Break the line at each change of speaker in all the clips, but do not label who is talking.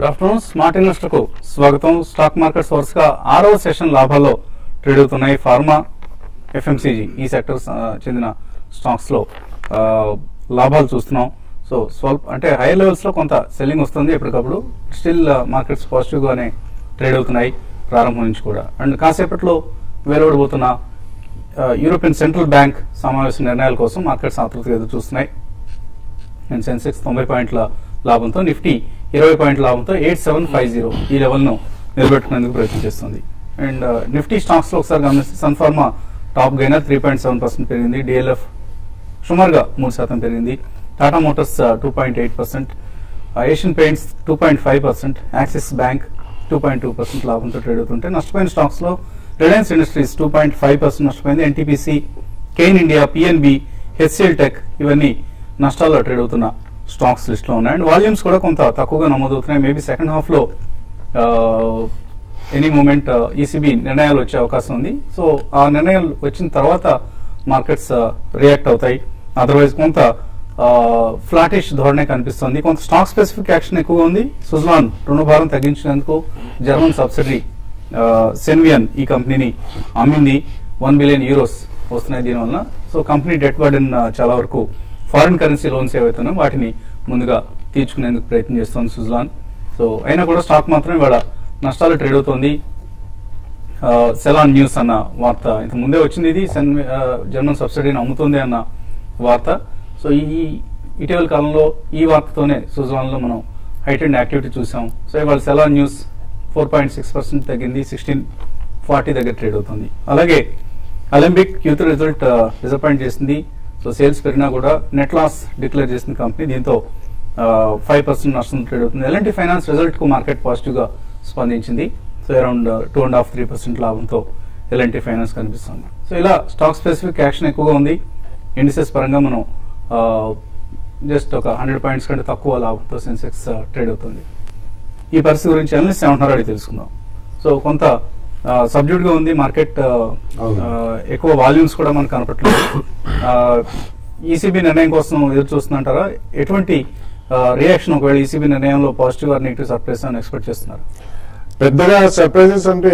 Good afternoon. Smart investor కు స్వాగతం. Stock markets వరుసగా 6వ సెషన్ లాభాల్లో ట్రేడ్ అవుతున్నాయి. ఫార్మా, ఎఫ్ఎంసీజీ ఈ సెక్టర్స్ చెందిన స్టాక్స్ లో లాభాలు చూస్తున్నాం. సో స్వల్ప అంటే హై లెవెల్స్ లో కొంత సెల్లింగ్ వస్తుంది ఎప్పటికప్పుడు. స్టిల్ మార్కెట్స్ పాజిటివ్ గానే ట్రేడ్ అవుతున్నాయి ప్రారంభం నుంచి కూడా. అండ్ కాసేపట్లో వెలువడబోతున్న యూరోపియన్ సెంట్రల్ బ్యాంక్ సమావేశ నిర్ణయాల కోసం మార్కెట్స్ ఆతృతగా ఎదురు చూస్తున్నాయి. అండ్ సెన్సెక్స్ 90 పాయింట్ల లాభంతో, నిఫ్టీ 20 పాయింట్ల లాభంతో 8750 ఈ లెవెల్ ను నిలబెట్టుకునేందుకు ప్రయత్నం చేస్తుంది. అండ్ నిఫ్టీ స్టాక్స్ లో ఒకసారి గమనిస్తే సన్ ఫార్మా టాప్ గైనర్ 3.7% పెరిగింది. డిఎల్ఎఫ్ సుమారుగా 3% పెరిగింది. Tata Motors 2.8%, Asian paints 2.5%, axis bank 2.2% లాభంతో ట్రేడ్ అవుతుంటే నష్టపోయిన స్టాక్స్ లో రిలయన్స్ ఇండస్ట్రీస్ 2.5% నష్టపోయింది. NTPC, Kane India, PNB, HCl tech ఇవన్నీ నష్టాల్లో ట్రేడ్ అవుతున్న స్టాక్స్ లిస్ట్ లో ఉన్నాయి. అండ్ వాల్యూమ్స్ కూడా కొంత తక్కువగా నమోదవుతున్నాయి. మేబీ సెకండ్ హాఫ్ లో ఎనీ మూమెంట్ ఈసీబీ నిర్ణయాలు వచ్చే అవకాశం ఉంది. సో ఆ నిర్ణయాలు వచ్చిన తర్వాత మార్కెట్స్ రియాక్ట్ అవుతాయి. అదర్వైజ్ కొంత ఫ్లాటిష్ ధోరణే కనిపిస్తుంది. కొంత స్టాక్ స్పెసిఫిక్ యాక్షన్ ఎక్కువగా ఉంది. సుజ్లాన్ రుణభారం తగ్గించినందుకు జర్మన్ సబ్సిడరీ సెన్వియన్ ఈ కంపెనీని అమ్మింది. 1 బిలియన్ యూరోస్ వస్తున్నాయి దీనివల్ల. సో కంపెనీ డెట్ బర్డెన్ చాలా వరకు ఫారిన్ కరెన్సీ లోన్స్ ఏవైతున్నాయో వాటిని ముందుగా తీర్చుకునేందుకు ప్రయత్నం చేస్తోంది సుజ్లాన్. సో అయినా కూడా స్టాక్ మాత్రం ఇవాళ నష్టాలు ట్రేడ్ అవుతోంది. సెలాన్ న్యూస్ అన్న వార్త ఇంత ముందే వచ్చింది. ఇది జర్మన్ సబ్సిడీని అమ్ముతుంది అన్న వార్త. సో ఈ ఇటీవల కాలంలో ఈ వార్తతోనే సుజ్లాన్ లో మనం హైటెండ్ యాక్టివిటీ చూసాం. సో ఇవాళ సెలాన్ న్యూస్ 4.6% తగ్గింది. 1640 దగ్గర ట్రేడ్ అవుతుంది. అలాగే అలెంబిక్ Q3 రిజల్ట్ డిసప్పాయింట్ చేసింది. సో సేల్స్ పెరిగినా కూడా నెట్ లాస్ డిక్లేర్ చేసిన కంపెనీ. దీంతో 5% నష్టం ట్రేడ్ అవుతుంది. ఎల్ఎన్టీ ఫైనాన్స్ రిజల్ట్ కు మార్కెట్ పాజిటివ్ గా స్పందించింది. సో అరౌండ్ 2.5-3% లాభంతో ఎల్ఎన్టీ ఫైనాన్స్ కనిపిస్తుంది. సో ఇలా స్టాక్ స్పెసిఫిక్ యాక్షన్ ఎక్కువగా ఉంది. ఇండిసెస్ పరంగా మనం జస్ట్ ఒక 100 పాయింట్స్ కంటే తక్కువ లాభంతో సెన్సెక్స్ ట్రేడ్ అవుతుంది. ఈ పరిస్థితి గురించి అనలిస్ట్ ఏమంటున్నారో అడిగి తెలుసుకుందాం. సో కొంత సబ్డ్యూడ్ గా ఉంది మార్కెట్. ఎక్కువ వాల్యూమ్స్ కూడా మనకు కనపట్లేదు. ఈసీబీ నిర్ణయం కోసం ఎదురు చూస్తుందంటారా? ఎటువంటి రియాక్షన్ ఒకవేళ ఈసీబీ నిర్ణయంలో పాజిటివ్ ఆర్ నెగిటివ్ సర్ప్రైజ్ అని ఎక్స్పెక్ట్ చేస్తున్నారు?
పెద్దగా సర్ప్రైజెస్ అంటే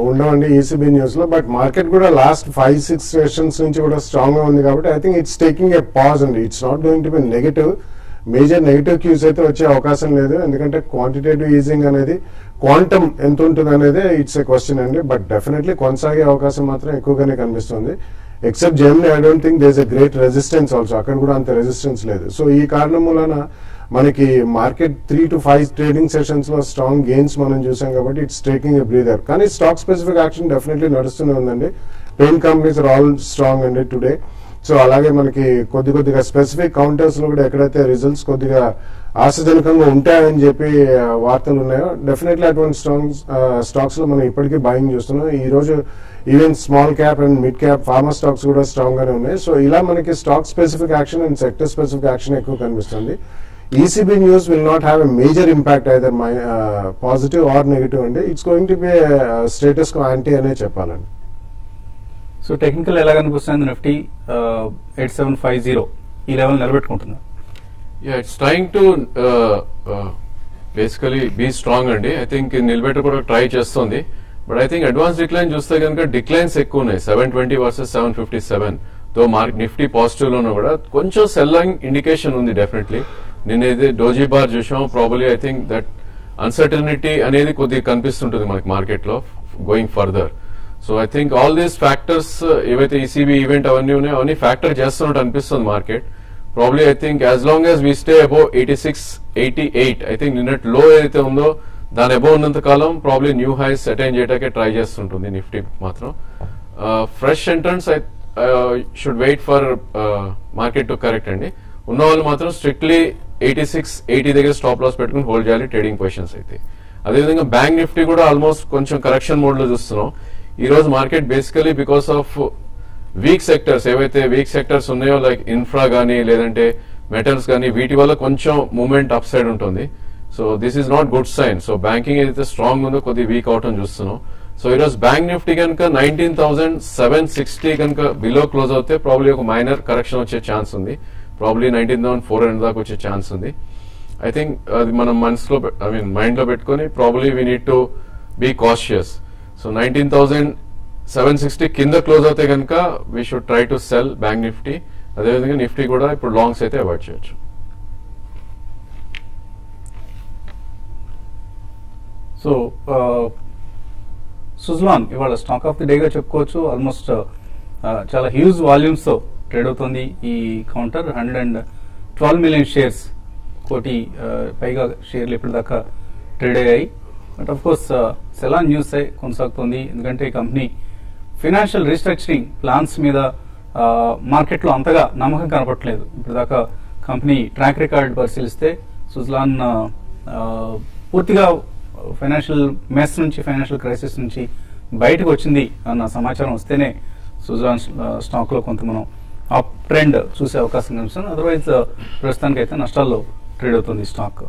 ఉండవండి ఈసీబీ న్యూస్ లో. బట్ మార్కెట్ కూడా లాస్ట్ 5-6 సెషన్స్ నుంచి కూడా స్ట్రాంగ్ గా ఉంది కాబట్టి I think it's taking a pause అండి. It's not going to be negative. Major negative cues అయితే వచ్చే అవకాశం లేదు. ఎందుకంటే క్వాంటిటేటివ్ ఈజింగ్ అనేది క్వాంటమ్ ఎంత ఉంటుంది అనేది ఇట్స్ ఏ క్వశ్చన్ అండి. బట్ డెఫినెట్లీ కొనసాగే అవకాశం మాత్రం ఎక్కువగానే కనిపిస్తుంది. Except Germany I don't think there is a great resistance also. అక్కడ కూడా అంత రెసిస్టెన్స్ లేదు. సో ఈ కారణం మూలన మనకి మార్కెట్ 3 to 5 ట్రేడింగ్ సెషన్స్ లో స్ట్రాంగ్ గెయిన్స్ మనం చూసాం కాబట్టి ఇట్స్ టేకింగ్ ఎ బ్రీదర్. కానీ స్టాక్ స్పెసిఫిక్ యాక్షన్ డెఫినెట్లీ నడుస్తూనే ఉందండి. Paint companies are all strong అండి టుడే. సో అలాగే మనకి కొద్దిగా స్పెసిఫిక్ కౌంటర్స్ లో కూడా ఎక్కడైతే రిజల్ట్స్ కొద్దిగా ఆశాజనకంగా ఉంటాయని చెప్పి వార్తలు ఉన్నాయో డెఫినెట్లీ అటువంటి స్టాక్స్ లో మనం ఇప్పటికీ బయింగ్ చూస్తున్నాం. ఈ రోజు even small cap and mid cap pharma stocks కూడా స్ట్రాంగ్ గానే ఉన్నాయి. సో ఇలా మనకి stock specific action and sector specific action ఎక్కువ కనిపిస్తుంది. ECB news will not have a major impact either positive or negative అండి. It's going to be status quo ante అనే చెప్పాలండి.
సో టెక్నికల్ ఎలా కనిపిస్తుంది? నిఫ్టీ 8750 ఈ లెవెల్ నిలబెట్టుకుంటుంది.
It's trying to basically be strong అండి. ఐ థింక్ నిలబెట్ట కూడా ట్రై చేస్తుంది. But I think advance decline చూస్తే కనుక డిక్లైన్స్ ఎక్కువ ఉన్నాయి. 720 వర్సెస్ 757 తో మార్క్ నిఫ్టీ పాజిటివ్ లోనూ కూడా కొంచెం సెల్లింగ్ ఇండికేషన్ ఉంది డెఫినెట్లీ. నేనైతే డోజీ బార్ చూసాం. Probably I think that uncertainty అనేది కొద్దిగా కనిపిస్తుంటుంది మనకి మార్కెట్ లో going further. So I think all these factors ఏవైతే ఈసీబీ ఈవెంట్ అవన్నీ ఉన్నాయో అవన్నీ ఫ్యాక్టర్ చేస్తున్నట్టు అనిపిస్తుంది market. Probably I think as long as we stay above 86-88 I think నిన్నటి లో ఏదైతే ఉందో దాని అబౌవ్ ఉన్నంత కాలం ప్రాబ్లీ న్యూ హైస్ అటైన్ చేయడానికే ట్రై చేస్తుంటుంది నిఫ్టీ మాత్రం. Fresh entrants should wait for market to correct అండి. ఉన్న వాళ్ళు మాత్రం స్ట్రిక్ట్లీ 86-80 దగ్గర స్టాప్ లాస్ పెట్టుకుని హోల్డ్ చేయాలి ట్రేడింగ్ పొజిషన్స్ అయితే. అదేవిధంగా బ్యాంక్ నిఫ్టీ కూడా ఆల్మోస్ట్ కొంచెం కరెక్షన్ మోడ్ లో చూస్తున్నాం. ఈ రోజు market basically because of weak sectors ఏవైతే వీక్ సెక్టర్స్ ఉన్నాయో లైక్ ఇన్ఫ్రా గానీ లేదంటే మెటల్స్ గానీ వీటి వల్ల కొంచెం మూవ్మెంట్ అప్ సైడ్ ఉంటుంది. So this is not good sign. So banking ఏదైతే స్ట్రాంగ్ ఉందో కొద్ది వీక్ అవటం చూస్తున్నాం. సో ఈరోజు బ్యాంక్ నిఫ్టీ కనుక 19,760 కనుక బిలో క్లోజ్ అవుతే ప్రాబ్లీ ఒక మైనర్ కరెక్షన్ వచ్చే ఛాన్స్ ఉంది. ప్రాబ్లీ 19,400 దాకా వచ్చే ఛాన్స్ ఉంది. ఐ థింక్ అది మనం మనసులో మైండ్ లో పెట్టుకుని probably we need to be cautious. So 19,760 కింద క్లోజ్ అవుతే కనుక we should try to sell bank Nifty. అదేవిధంగా నిఫ్టీ కూడా ఇప్పుడు లాంగ్స్ అయితే అవాయిడ్ చేయొచ్చు.
సో సుజ్లాన్ ఇవాళ స్టాక్ ఆఫ్ ది డేగా చెప్పుకోవచ్చు. ఆల్మోస్ట్ చాలా హ్యూజ్ వాల్యూమ్స్ తో ట్రేడ్ అవుతుంది ఈ కౌంటర్. 112 మిలియన్ షేర్స్, కోటి పైగా షేర్లు ఇప్పటిదాకా ట్రేడ్ అయ్యాయి. But of course salon news కొనసాగుతుంది, ఎందుకంటే ఈ కంపెనీ ఫైనాన్షియల్ రీస్ట్రక్చరింగ్ ప్లాన్స్ మీద మార్కెట్లో అంతగా నమ్మకం కనపడట్లేదు. ఇప్పటిదాకా కంపెనీ ట్రాక్ రికార్డ్ పరిశీలిస్తే సుజ్లాన్ పూర్తిగా ఫైనాన్షియల్ మెస్ నుంచి, ఫైనాన్షియల్ క్రైసిస్ నుంచి బయటకు వచ్చింది అన్న సమాచారం వస్తేనే సుజ్లాన్ స్టాక్ లో కొంత మనం అప్ ట్రెండ్ చూసే అవకాశం కనిపిస్తుంది. అదర్వైజ్ ప్రస్తుతానికి అయితే నష్టాల్లో ట్రేడ్ అవుతుంది స్టాక్.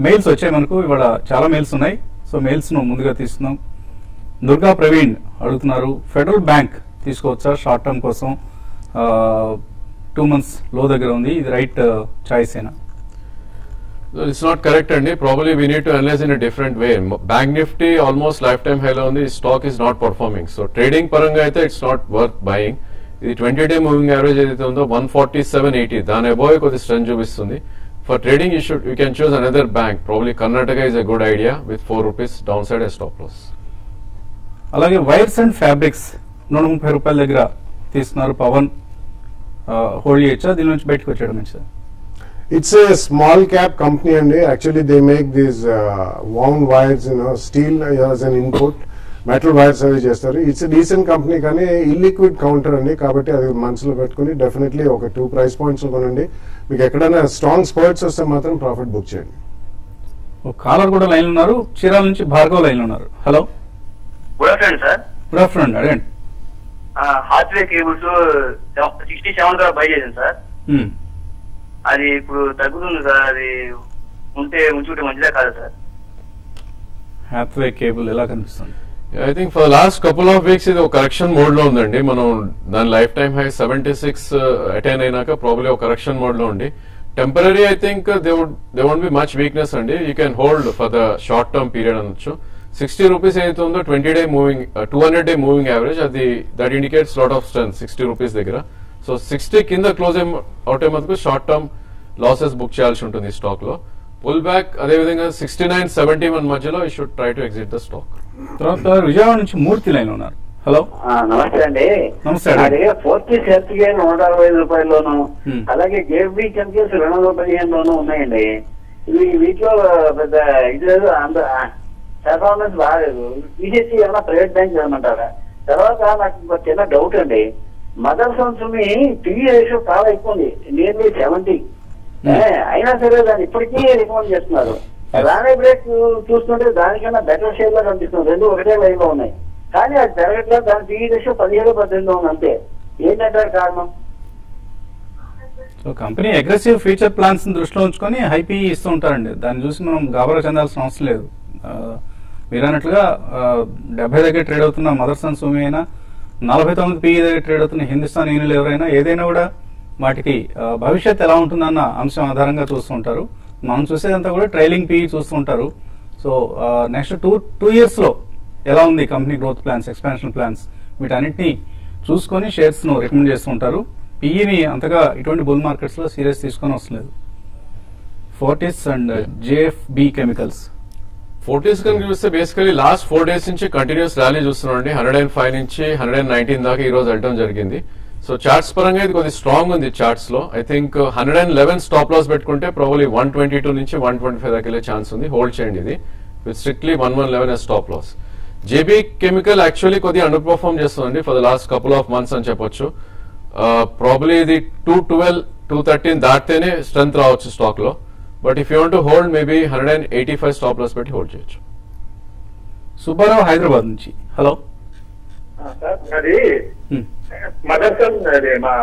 మెయిల్స్ వచ్చాయి మనకు, ఇవాళ చాలా మెయిల్స్ ఉన్నాయి. సో మెయిల్స్ ను ముందుగా తీసుకుందాం. దుర్గా ప్రవీణ్ అడుగుతున్నారు, ఫెడరల్ బ్యాంక్ తీసుకోవచ్చా షార్ట్ టర్మ్ కోసం? 2 months లో దగ్గర ఉంది, ఇది రైట్ చాయిస్ ఏనా?
It's not correct అండి. Probably we need to analyze in a different way. Bank Nifty almost lifetime high లో ఉంది. Stock is not performing. So trading పరంగా అయితే it's not worth buying. ఇది 20-day మూవింగ్ యావరేజ్ ఏదైతే ఉందో 147.80 దాని అబోవ్ కొద్ది స్ట్రెంత్ చూపిస్తుంది. For trading you can choose another bank. Probably Karnataka is a good idea with 4 rupees downside as stop loss.
అలాగే wires and fabrics 130 రూపాయల దగ్గర తీసుకున్నారు. పవన్ హోల్డ్ చేయొచ్చా, దీని నుంచి బయటకు వచ్చాడు మంచిదా?
It's a small cap company and actually they make these wound wires, steel as an input, metal wires అవి చేస్తారు. It's a decent company కానీ illiquid counter అండి, కాబట్టి అది మనసులో పెట్టుకుని డెఫినెట్లీ ఒక 2 price points కొనండి. మీకు ఎక్కడైనా స్ట్రాంగ్ స్పర్ట్స్ వస్తే మాత్రం ప్రాఫిట్ బుక్ చేయండి.
కాలర్ కూడా లైన్ ఉన్నారు, చీరాల నుంచి భార్గవ్ లైన్ ఉన్నారు. Hello,
good afternoon sir.
Good afternoon, అడగండి.
హాత్వే కేబుల్స్ 67 ద్వారా బై చేశాను సార్. అది ఇప్పుడు తగ్గుతుంది సార్, అది ఉంచుకుంటే మంచిదా కాదు సార్?
హాత్వే కేబుల్ ఎలా కనిపిస్తుంది?
I think for last couple of weeks ఇది ఒక కరెక్షన్ మోడ్ లో ఉందండి. మనం దాని లైఫ్ టైమ్ హై 76 అటైన్ అయినాక ప్రాబ్లీ ఒక కరెక్షన్ మోడ్ లో ఉంది. Temporary I think they won't be much weakness అండి. You can hold for the short term period అనొచ్చు. 60 రూపీస్ ఏదైతే ఉందో 20-day moving 200-day moving average, అది that indicates lot of strength 60 rupees దగ్గర. So 60 కింద close అవుతే మటుకు షార్ట్ టర్మ్ లాసెస్ బుక్ చేయాల్సి ఉంటుంది స్టాక్ లో. పుల్ బ్యాక్ అదేవిధంగా 69-71 మధ్యలో you should try to exit the stock.
తర్వాత విజయవాడ నుంచి మూర్తి లైన్ ఉన్నారు. హలో,
నమస్తే అండి.
నమస్తే.
అదే ఫోర్టీస్ హెల్త్ కేర్ 165 రూపాయల్లోను, అలాగే గేవ్బీ కెమికల్స్ 215లోనూ ఉన్నాయండి. ఇవి వీటిలో పెద్ద ఇది లేదు, అంత పెర్ఫార్మెన్స్ బాగాలేదు. బీజేసీ ఏమన్నా ప్రైవేట్ బ్యాంక్ ఏమంటారా? తర్వాత నాకు చిన్న డౌట్ అండి, మదర్ సన్స్ మీ PE రేషియో చాలా ఎక్కువ ఉంది, నియర్లీ 70. అయినా సరే దాన్ని ఇప్పటికీ రికమెండ్ చేస్తున్నారు. రానే బ్రేక్ చూస్తుంటే దానికన్నా బెటర్ షేర్ లా కనిపిస్తుంది. 2 ఒకటే లైన్ లో ఉన్నాయి, కానీ అది పెరగట్లేదు. దాని PE రేషియో 17-18 ఉంది అంతే. ఏంటంటారు కారణం?
So company aggressive future plans దృష్టిలో ఉంచుకొని హై PE ఇస్తూ ఉంటారండి. దాన్ని చూసి మనం గాబరా చెందాల్సిన అవసరం లేదు. మీరు అన్నట్లుగా 70 దగ్గర ట్రేడ్ అవుతున్న మదర్ సన్స్ భూమి అయినా, 49 PE దగ్గర ట్రేడ్ అవుతున్న హిందుస్థాన్ యూనిలివర్ అయినా, ఏదైనా కూడా వాటికి భవిష్యత్ ఎలా ఉంటుందన్న అంశం ఆధారంగా చూస్తూ ఉంటారు. మనం చూసేదంతా కూడా ట్రైలింగ్ PE చూస్తూ ఉంటారు. సో నెక్స్ట్ 2 years లో ఎలా ఉంది company growth plans, expansion plans, వీటన్నిటిని చూసుకొని షేర్స్ ను రికమెండ్ చేస్తూ ఉంటారు. PEని అంతగా ఇటువంటి బుల్ మార్కెట్స్ లో సీరియస్ తీసుకొని వస్తలేదు. Fortis and JFB chemicals.
Fortis కనుక చూస్తే బేసికలీ లాస్ట్ 4 days నుంచి కంటిన్యూస్ ర్యాలీ చూస్తున్నాం అండి. 105 నుంచి 119 దాకా ఈ రోజు వెళ్ళడం జరిగింది. సో చార్ట్స్ పరంగా ఇది కొద్దిగా స్ట్రాంగ్ ఉంది చార్ట్స్ లో. ఐ థింక్ 111 స్టాప్ లాస్ పెట్టుకుంటే ప్రాబబ్లీ 122 నుంచి 125 దాకా వెళ్ళే ఛాన్స్ ఉంది. హోల్డ్ చేయండి ఇది with strictly 111 as stop loss. JB chemical actually కొద్దిగా అండర్ పర్ఫార్మ్ చేస్తుందండి for the last couple of months అని చెప్పొచ్చు. ప్రాబబ్లీ ఇది 212, 213 దాటితేనే స్ట్రెంత్ రావచ్చు స్టాక్ లో. But if you want to hold maybe 185 stop loss పెట్టి హోల్డ్ చేయొచ్చు.
సుబ్బారావు హైదరాబాద్ నుంచి. హలో,
అది మదర్సన్ అదే మా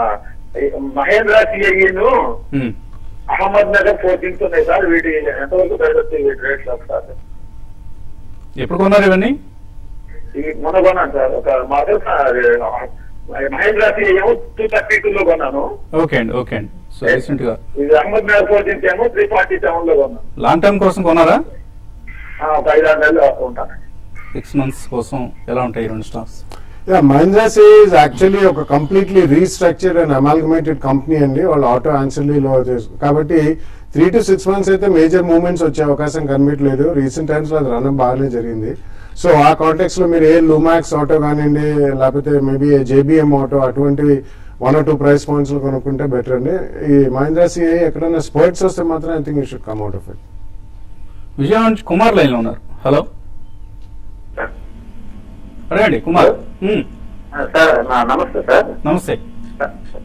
మహేంద్ర సిఐను అహ్మద్ నగర్ 14 ఉన్నాయి సార్. వీటి ఎంతవరకు పెరగచ్చు వీటి రేట్లు సార్?
ఎప్పుడు కొన్నారు ఇవన్నీ?
మొన్న కొన్నాను సార్. ఒక మదర్
మహేంద్ర ఏమో 232 లో కొన్నాను.
ఓకే అండి. సో రీసెంట్ గా
ఇది అహ్మద్ నగర్ ఫోర్టీన్స్ ఏమో 347 లో కొన్నాను.
లాంగ్ టర్మ్ కోసం కొన్నారా?
ఒక 5-6 నెలలు ఉంటాను.
6 months కోసం ఎలా ఉంటాయి రెండు stocks?
Mahindra C is actually ఒక completely restructured and amalgamated company అండి. వాళ్ళు ఆటో ఆన్సర్లీలో కాబట్టి 3 to 6 months అయితే మేజర్ మూవ్మెంట్స్ వచ్చే అవకాశం కనిపించలేదు. రీసెంట్ టైమ్స్ లో అది రన్ బాగానే జరిగింది. సో ఆ కాంటెక్స్ లో మీరు ఏ లూమాక్స్ ఆటో కానివ్వండి, లేకపోతే మేబీ జేబిఎం ఆటో అటువంటివి 1 or 2 ప్రైస్ పాయింట్స్ లో కొనుక్కుంటే బెటర్ అండి. ఈ మహీంద్రా సి ఎక్కడైనా స్పోర్ట్స్ వస్తే మాత్రం I think you should come out of it.
Vijayawada నుంచి కుమార్ లైన్ లో ఉన్నారు. హలో అడగండి కుమార్.
సార్ నమస్తే సార్.
నమస్తే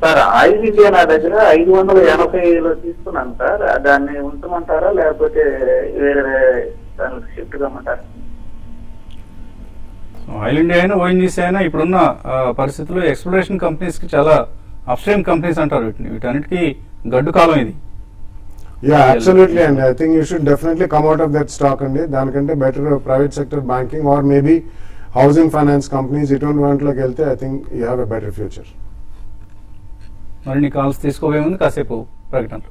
సార్. ఆయిల్ ఇండియా నా దగ్గర 580లో తీసుకున్నాను సార్. దాన్ని ఉంచమంటారా లేకపోతే వేరే దానికి షిఫ్ట్ కమ్మంటారా?
ఆయిల్ ఇండియా అయినా ఓఎన్జీసీ అయినా ఇప్పుడున్న పరిస్థితుల్లో ఎక్స్ప్లోరేషన్ కంపెనీస్ కి చాలా అప్స్ట్రీమ్ కంపెనీస్ అంటారు వీటన్నిటికీ గడ్డు కాలం ఇది.
అబ్సల్యూట్లీ అండి. I think you should definitely come out of that stock అండి. దానికంటే better private sector banking or maybe housing finance companies ఇటువంటి వాటిలోకి వెళ్తే I think you have a better future.
మరిన్ని కాల్స్ తీసుకోవే ముందు కాసేపు ప్రకటనలు.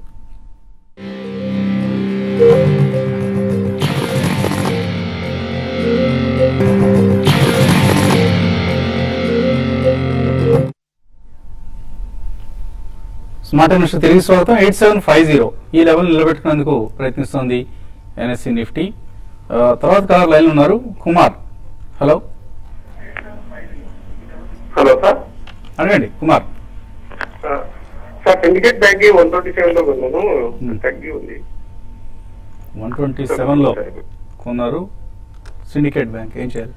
స్మార్ట్ ఇన్వెస్టర్ తిరిగి స్వాగతం. 8750 ఈ లెవెల్ నిలబెట్టుకునేందుకు ప్రయత్నిస్తోంది ఎన్ఎస్సి నిఫ్టీ. తర్వాత కాలర్ లైన్ ఉన్నారు కుమార్. Hello
sir.
అడగండి కుమార్.
సార్ సిండికేట్ బ్యాంక్ 127 లో కొన్నాను. తగ్గి ఉంది.
127 లో కొన్నారు. సిండికేట్ బ్యాంక్ ఏం చేయాలి?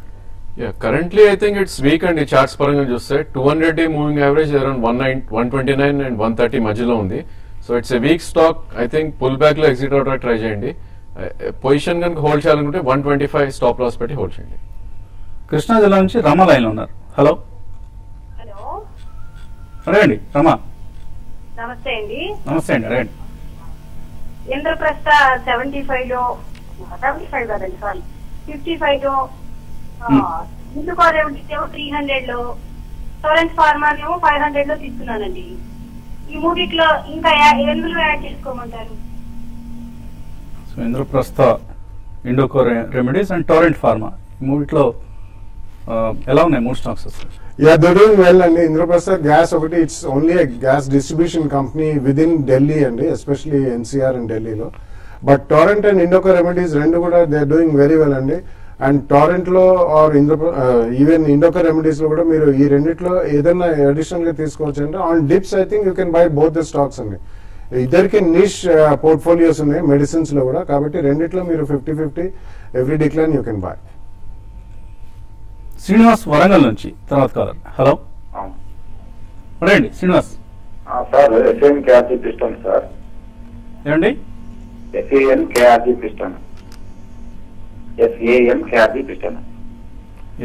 Currently I think it's week అండి. చార్ట్స్ పరంగా చూస్తే 200-day moving average around 129 and 130 మధ్యలో ఉంది. So it's a weak stock. I think pull back లో ఎగ్జిట్ అవడానికి ట్రై చేయండి. పొజిషన్ కనుక హోల్డ్ చేయాలనుకుంటే 125 స్టాప్ లాస్ పెట్టి హోల్డ్ చేయండి.
కృష్ణా జిల్లా నుంచి రమ లైన్ లో ఉన్నారు. హలో అడగండి రమ.
నమస్తే అండి.
నమస్తే అండి అడగండి.
ఇంద్రప్రస్థ 75 లో 75 కదండి సారీ 55 లో ముందుకు 300 లో టొరెంట్ ఫార్మర్ ఏమో 500 లో తీసుకున్నానండి. ఈ మూడిట్లో ఇంకా ఎందులో యాడ్ చేసుకోమంటారు?
So Indraprastha, Indoco remedies and Torrent pharma ఈ మూడిట్లో ఎలా ఉన్నాయి మూడు స్టాక్స్?
they're doing well అండి. ఇంద్రప్రస్థ గ్యాస్ ఒకటి, it's only gas distribution company within Delhi అండి, ఎస్పెషలీ ఎన్సీఆర్ అండ్ ఢిల్లీలో. But Torrent and Indoco remedies రెండు కూడా they are doing very well అండి. అండ్ టొరెంట్ లో ఆర్ ఈవెన్ ఇండోకో రెమెడీస్ లో కూడా మీరు ఈ రెండిట్లో ఏదైనా అడిషనల్ గా తీసుకోవచ్చు అంటే on dips I think you can by both the stocks అండి. ఇద్దరికి నిష్ పోర్ట్ఫోలియోస్ ఉన్నాయి మెడిసిన్స్ లో కూడా, కాబట్టి రెండిట్లో మీరు 50-50 every decline you can buy.
Srinivas Warangal నుంచి తర్వాత కాలర్. హలో రండి Srinivas.
Sir SAN KRG piston sir.
ఏమండి?
SAN KRG piston. SAN KRG piston.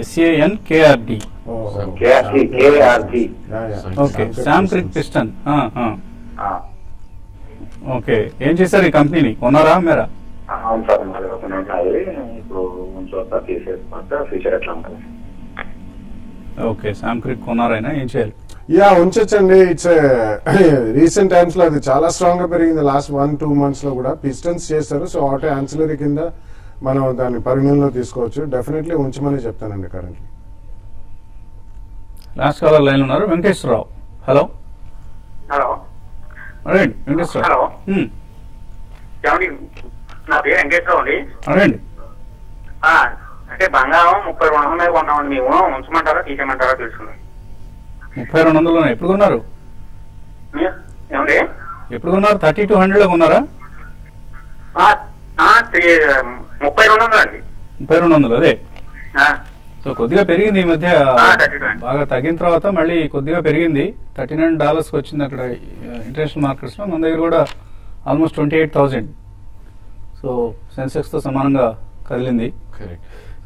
SAN KRD.
KRG.
Okay, శామ్ క్రిక్ పిస్టన్. ఓకే, ఏం చేశారు ఈ కంపెనీని? కొన్నారా అమ్మారా?
అవును సార్, ఉన్నాయి. ఇప్పుడు ఉంచొస్తా, తీసేసుకుంటా, ఫ్యూచర్ ఎట్లా ఉంటుంది?
ఓకే, శామ్ క్రిక్ కొన్నారైనా ఏం చేయాలి?
ఉంచండి. ఇట్స్ రీసెంట్ టైమ్స్ లో అది చాలా స్ట్రాంగ్ గా పెరిగింది. లాస్ట్ 1-2 months లో కూడా పిస్టన్స్ చేస్తారు. సో ఆటో యాన్సిలరీ కింద మనం దాన్ని పరిగణలో తీసుకోవచ్చు. డెఫినెట్లీ ఉంచమని చెప్తానండి కరెంట్లీ.
లాస్ట్ కాలర్ లైన్ ఉన్నారు వెంకటేశ్వరరావు. హలో
హలో
అడగండి వెంకటేశ్వరరావు.
నా పేరు వెంకటేశ్వరరావు అండి.
అడగండి.
అంటే బంగారం 3200 మీద కొన్నామండి. మేము ఉంచమంటారా తీసేయమంటారా తెలుసుకున్నాం.
3200 ఎప్పుడు కొన్నారు?
ఏమండి
ఎప్పుడు కొన్నారు? 3200 లో కొన్నారా?
3200 అండి.
3200 అదే. సో కొద్దిగా పెరిగింది ఈ మధ్య, బాగా తగ్గిన తర్వాత మళ్ళీ కొద్దిగా పెరిగింది. $39 వచ్చింది అక్కడ ఇంటర్నేషనల్ మార్కెట్స్ లో. మన దగ్గర కూడా ఆల్మోస్ట్ 28,000. సో సెన్సెక్స్ తో సమానంగా కదిలింది.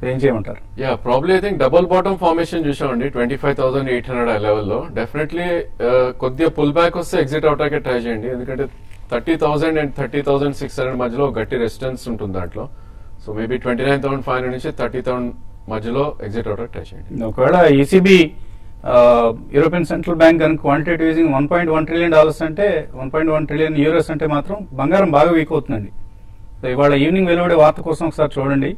ఏం చేయమంటారు?
Probably I think double bottom formation చూసామండి 25,800 ఆ లెవెల్లో. డెఫినెట్లీ కొద్దిగా పుల్ బ్యాక్ వస్తే ఎగ్జిట్ అవటాకే ట్రై చేయండి. ఎందుకంటే 30,000 and 30,600 మధ్యలో గట్టి రెసిస్టెన్స్ ఉంటుంది దాంట్లో. సో మేబీ 29,500 నుంచి 30,000 మధ్యలో ఎగ్జిట్ అవటానికి ట్రై చేయండి.
ఒకవేళ ఈసీబీ యూరోపియన్ సెంట్రల్ బ్యాంక్ కనుక క్వాంటిటేటివ్ ఈజింగ్ $1.1 ట్రిలియన్ అంటే $1.1 ట్రిలియన్ అంటే మాత్రం బంగారం బాగా వీక్ అవుతుందండి. సో ఇవాళ ఈవినింగ్ వెలువడే వార్త కోసం ఒకసారి చూడండి.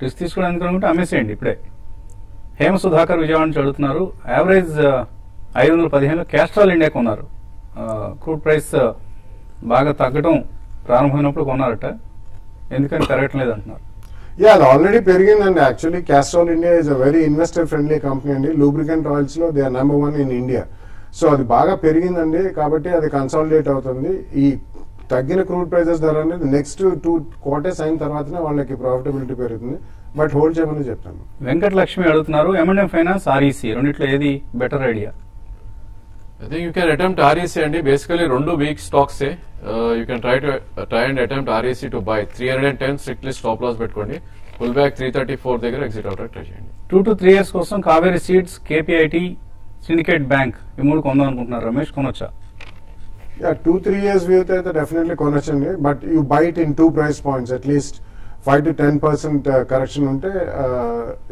రిస్క్ తీసుకోవడానికి అనుకుంటే అమ్మేసేయండి ఇప్పుడే. హేమ సుధాకర్ విజయవాడ నుంచి అడుగుతున్నారు. యావరేజ్ 515లో క్యాస్ట్రాల్ ఇండియా కొన్నారు. క్రూడ్ ప్రైస్ బాగా తగ్గడం ప్రారంభమైనప్పుడు కొన్నారట, ఎందుకని పెరగటం లేదు అంటున్నారు.
అది ఆల్రెడీ పెరిగిందండి. Actually Castrol India is a very investor friendly company అండి. లూబ్రికెంట్ ఆయిల్స్ లో they are number 1 in India. So అది బాగా పెరిగిందండి, కాబట్టి అది కన్సాలిడేట్ అవుతుంది. ఈ తగ్గిన క్రూడ్ ప్రైజెస్ ధర అనేది నెక్స్ట్ 2 quarters అయిన తర్వాతనే వాళ్ళకి ప్రాఫిటబిలిటీ పెరుగుతుంది. బట్ హోల్డ్ చేయమని చెప్తాను.
వెంకట లక్ష్మి అడుగుతున్నారు, M&M ఫైనాన్స్, REC రెండిట్లో ఏది better idea?
I think you can attempt REC అండి. Basically 2 weak stocks. You can try and attempt REC to buy 310 strictly stop loss పెట్టుకోండి. పుల్ బ్యాక్ 334 దగ్గర ఎగ్జిట్ అవుట్ ట్రై చేయండి.
2 to 3 years కోసం Kaveri seeds, KPIT, syndicate bank ఈ 3 కొందాం అనుకుంటున్నారు. రమేష్ కొనొచ్చా?
2-3 years view అయితే డెఫినెట్లీ కొనొచ్చండి. But you buy it in 2 price points, at least 5 to 10% correction ఉంటే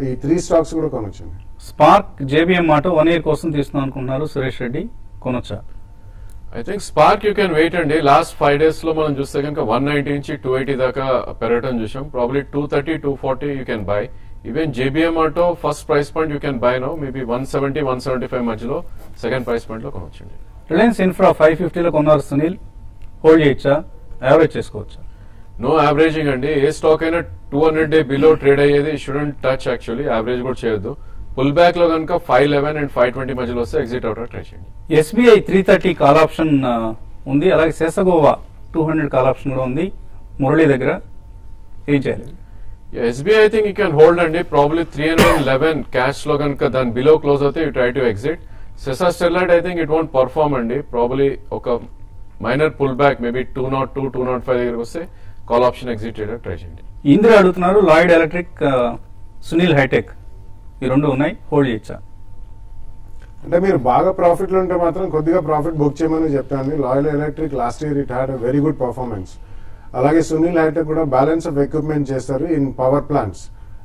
ఈ 3 stocks కూడా కొనొచ్చండి.
స్పార్క్, JBM ఆటో 1 year కోసం తీసుకుందాం అనుకుంటున్నారు. సురేష్ రెడ్డి కొనొచ్చా?
I think Spark you can wait అండి. లాస్ట్ 5 days లో మనం చూస్తే కనుక 190 నుంచి 280 దాకా పెరగటం చూసాం. Probably 230, 240 you can by. Even JBM auto first price point you can by now, maybe 170, 175 మధ్యలో సెకండ్ ప్రైస్ పాయింట్ లో కొనొచ్చండి.
రిలయన్స్ ఇన్ఫ్రా 550లో కొన్నారు సునీల్, హోల్డ్ చేయొచ్చా? యావరేజ్ చేసుకోవచ్చా?
నో యావరేజింగ్ అండి. ఏ స్టాక్ అయినా 200 day బిలో ట్రేడ్ అయ్యేది షుడెంట్ టచ్. యాక్చువల్లీ యావరేజ్ కూడా చేయొద్దు. పుల్ బ్యాక్ లో కనుక 511 and 520 మధ్యలో వస్తే ఎగ్జిట్ అవుట్ ట్రై చేయండి.
SBI 330 కాల్ ఆప్షన్ ఉంది, అలాగే శేషగోవా 200 కాల్ ఆప్షన్ కూడా ఉంది. మురళి దగ్గర ఏం చేయాలి?
SBI I think you can hold అండి. ప్రాబ్లీ 311 క్యాష్ లో కనుక దాని బిలో క్లోజ్ అవుతే you try to exit. Sesa Sterlite I think it won't perform అండి. ప్రాబ్లీ ఒక మైనర్ పుల్ బ్యాక్ మేబీ 202, 205 దగ్గరకు వస్తే కాల్ ఆప్షన్ ఎగ్జిట్ చేయడానికి ట్రై చేయండి.
ఇందిరా అడుగుతున్నారు, లాయిడ్ ఎలక్ట్రిక్, సునీల్ హైటెక్ ఈ 2 ఉన్నాయి, హోల్డ్ చేయొచ్చా?
అంటే మీరు బాగా ప్రాఫిట్ లో ఉంటే మాత్రం కొద్దిగా ప్రాఫిట్ బుక్ చేయమని చెప్తాను. Lloyd electric last year it had very good performance. అలాగే సునీల్ హైటెక్ కూడా బ్యాలెన్స్ ఆఫ్ ఎక్విప్మెంట్ చేస్తారు ఇన్ పవర్ ప్లాంట్స్.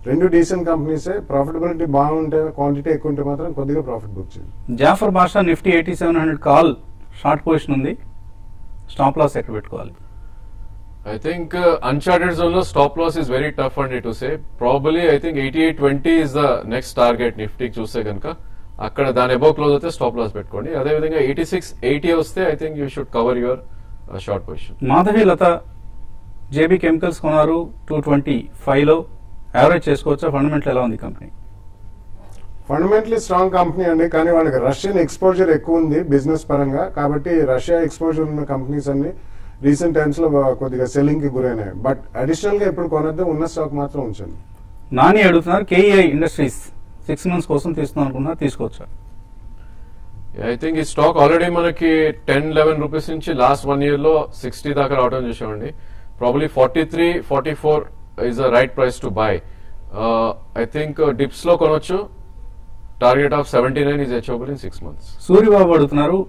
2 డీసెంట్ కంపెనీసే. ప్రాఫిటబిలిటీ బాగుంటే, క్వాంటిటీ ఎక్కువ ఉంటే మాత్రం కొద్దిగా ప్రాఫిట్ బుక్ చేయండి.
Jafar Basha Nifty 8700 call short position ఉంది, స్టాప్ లాస్ ఎక్కడ పెట్టుకోవాలి?
I think uncharted zone lo stop loss is very tough and to say. Probably I think 8820 is the next target Nifty చూస్తే కనుక అక్కడ దాని అబౌవ్ క్లోజ్ అయితే స్టాప్ లాస్ పెట్టుకోండి. అదే విధంగా 8680 వస్తే I think you should cover your short position.
Madhavi Latha JB chemicals కొన్నారు 225లో, యావరేజ్ చేసుకోవచ్చా? ఫండమెంటల్ ఎలా ఉంది కంపెనీ?
ఫండమెంటలీ స్ట్రాంగ్ కంపెనీ అండి, కానీ వాళ్ళకి రష్యన్ ఎక్స్పోజర్ ఎక్కువ ఉంది బిజినెస్ పరంగా. కాబట్టి రష్యా ఎక్స్పోజర్ ఉన్న కంపెనీస్ అన్ని రీసెంట్ టైమ్స్ లో కొద్దిగా సెల్లింగ్ కి గురైనాయి. బట్ అడిషనల్ గా ఇప్పుడు కొనద్దు, ఉన్న స్టాక్ మాత్రం ఉంచండి.
నాని అడుగుతున్నారు, KEI ఇండస్ట్రీస్ 6 months కోసం తీసుకుందాం అనుకుంటున్నారు, తీసుకోవచ్చా?
ఐ థింక్ ఈ స్టాక్ ఆల్రెడీ మనకి 10-11 రూపీస్ నుంచి లాస్ట్ 1 year లో 60 దాకా రావడం చూసామండి. Probably 43-44 is the right price to buy. I think dips లో కొనొచ్చు. Target of 79 is achievable in 6 months.
Suryababu అడుగుతున్నారు,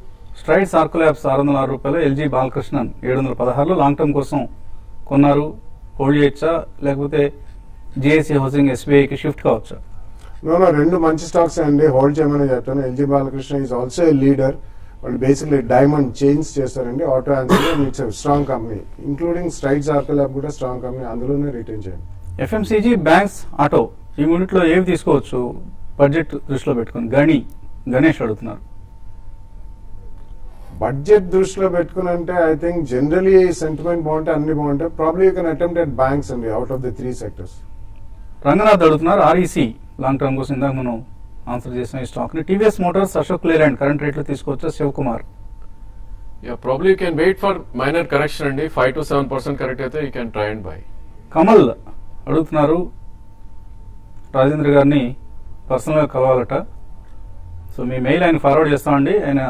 స్ట్రైట్స్ ఆర్కోల్యాబ్స్ 606 రూపాయలు, LG బాలకృష్ణన్ 716లో లాంగ్ టర్మ్ కోసం కొన్నారు, హోల్డ్ చేయొచ్చా? లేకపోతే JSC హౌసింగ్ SBIకి షిఫ్ట్ కావచ్చా?
నో 2 మంచి స్టాక్స్ అండి, హోల్డ్ చేయమని చెప్తాను. LG Balakrishna is also a leader. వాళ్ళు బేసిక్లీ డైమండ్ చైన్స్ చేస్తారండి, auto answer. It's strong company, including Strides Arcolab కూడా స్ట్రాంగ్ కంపెనీ, అందులోనే రిటైన్ చేయండి.
FMCG, బ్యాంక్స్, ఆటో ఈ 3లో ఏవి తీసుకోవచ్చు బడ్జెట్ దృష్టిలో పెట్టుకుని? గణేష్ అడుగుతున్నారు.
బడ్జెట్ దృష్టిలో పెట్టుకుని అంటే ఐ థింక్ జనరలీ సెంటిమెంట్ బాగుంటే అన్ని బాగుంటాయి. Probably you can attempt at banks అండి, out of the 3 sectors.
Ranganath అడుగుతున్నారు, REC లాంగ్ టర్మ్ కోసం ఇందాక మనం ఆన్సర్ చేసిన ఈ స్టాక్ ని. TVS motors, Ashok Leyland current rate లో తీసుకోవచ్చా? Shivakumar.
Probably you can wait for minor correction అండి. 5 to 7% కరెక్ట్ అయితే you can try and buy.
Kamal అడుగుతున్నారు, రాజేంద్ర గారిని పర్సనల్ గా కలవాలట. సో మీ మెయిల్ ఆయన ఫార్వర్డ్ చేస్తామండి, ఆయన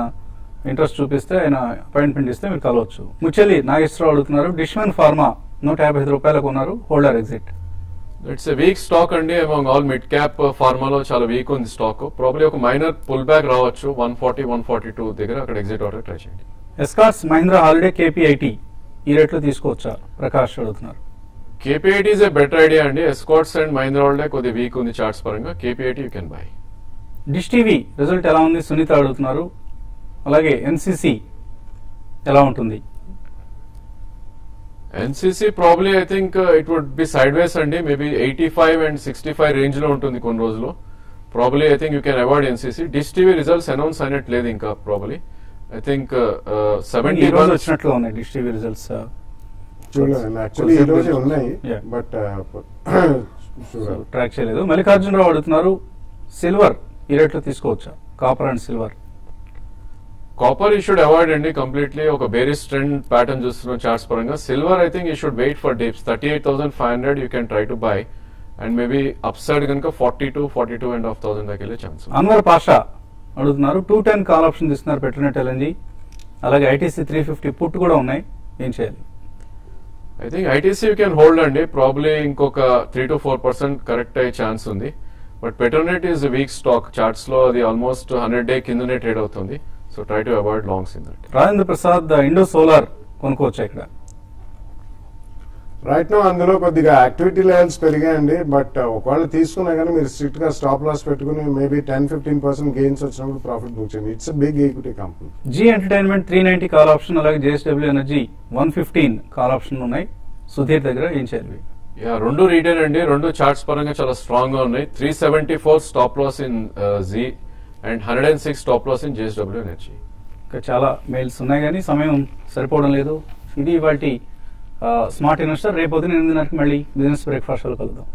ఇంట్రెస్ట్ చూపిస్తే ఆయన అపాయింట్మెంట్ ఇస్తే మీరు కలవచ్చు. ముచ్చలి నాగేశ్వరరావు అడుగుతున్నారు, డిష్మన్ ఫార్మా 155 రూపాయలకు ఉన్నారు, holder exit.
It's a weak stock అండి. అమాంగ్ ఆల్ మిడ్ క్యాప్ ఫార్మాలో చాలా వీక్ ఉంది స్టాక్. ప్రాబ్లీ ఒక మైనర్ పుల్ బ్యాక్ రావచ్చు 140-142 దగ్గర, అక్కడ ఎగ్జిట్ అవుట్ ట్రై చేయండి.
ఎస్కార్ట్స్, మహీంద్రా హాలిడే, KPIT ఈ రేట్లో తీసుకోవచ్చా? ప్రకాష్ అడుగుతున్నారు.
KPIT is a better idea అండి. ఎస్కార్ట్స్ అండ్ మహీంద్రా హాలిడే కొద్దిగా వీక్ ఉంది చార్ట్స్ పరంగా. KPIT you can by.
Dish TV result ఎలా ఉంది సునీత అడుగుతున్నారు. అలాగే ఎన్సిసి ఎలా ఉంటుంది?
NCC probably I think it would be sideways అండి. మేబీ 85 and 65 రేంజ్ లో ఉంటుంది కొన్ని రోజులు. Probably I think you can avoid NCC. Dish TV results announce అయినట్లేదు ఇంకా. ప్రాబ్లీ ఐ థింక్ 70
వచ్చినట్లుగా ఉన్నాయి డిష్ టీవీ రిజల్ట్స్.
చూడండి యాక్చువల్లీ ఈ రోజే ఉన్నాయి, బట్
ట్రాక్ చేయలేదు. మల్లికార్జునరావు అడుగుతున్నారు, సిల్వర్ ఈ రేట్లో తీసుకోవచ్చా? Copper and silver.
Copper you should avoid అండి కంప్లీట్లీ. ఒక బేరిష్ ట్రెండ్ ప్యాటర్న్ చూస్తున్నాం చార్ట్స్ పరంగా. Silver I think you should wait for dips. 38,500 you can try to buy and maybe upside కనుక 42,500 దాకా వెళ్ళే ఛాన్స్.
అన్వర్ పాషా అడుగుతున్నారు, 210 కాల్ ఆప్షన్ తీసుకున్నారు Petronet LNG. అలాగే ఐటీసీ 350 పుట్ కూడా ఉన్నాయి, ఏం చేయాలి?
I think ITC you can hold అండి. ప్రాబ్లీ ఇంకొక 3 to 4% కరెక్ట్ అయ్యే ఛాన్స్ ఉంది. But Petronet is weak stock. Charts లో అది ఆల్మోస్ట్ 100-day కిందనే ట్రేడ్ అవుతుంది. So try to avoid longs in that.
Rajendra Prasad, Indo solar కొనుక్కోవచ్చా ఇక్కడ?
రైట్ నో అందులో కొద్దిగా యాక్టివిటీ లెవెల్స్ పెరిగాయండి. బట్ ఒకవేళ తీసుకున్నా కానీ మీరు స్ట్రిక్ట్ గా స్టాప్ లాస్ పెట్టుకుని మేబీ 10-15% గెయిన్స్ వచ్చినప్పుడు ప్రాఫిట్ బుక్ చేయండి. It's big equity company.
Zee entertainment 390 call option, అలాగే జేఎస్డబ్ల్యూ ఎనర్జీ 115 కాల్ ఆప్షన్ ఉన్నాయి. సుధీర్ దగ్గర ఏం చేయాలి?
రెండు రీటైల్ అండి. రెండు చార్ట్స్ పరంగా చాలా స్ట్రాంగ్ గా ఉన్నాయి. 374 stop loss in Zee and 106 stop loss in JSW energy.
ఇంకా చాలా మెయిల్స్ ఉన్నాయి కానీ సమయం సరిపోవడం లేదు. ఇది ఇవాల్టి స్మార్ట్ ఇన్వెస్టర్. రేపు 8:30 మళ్ళీ బిజినెస్ బ్రేక్ఫాస్ట్ లో కలుద్దాం.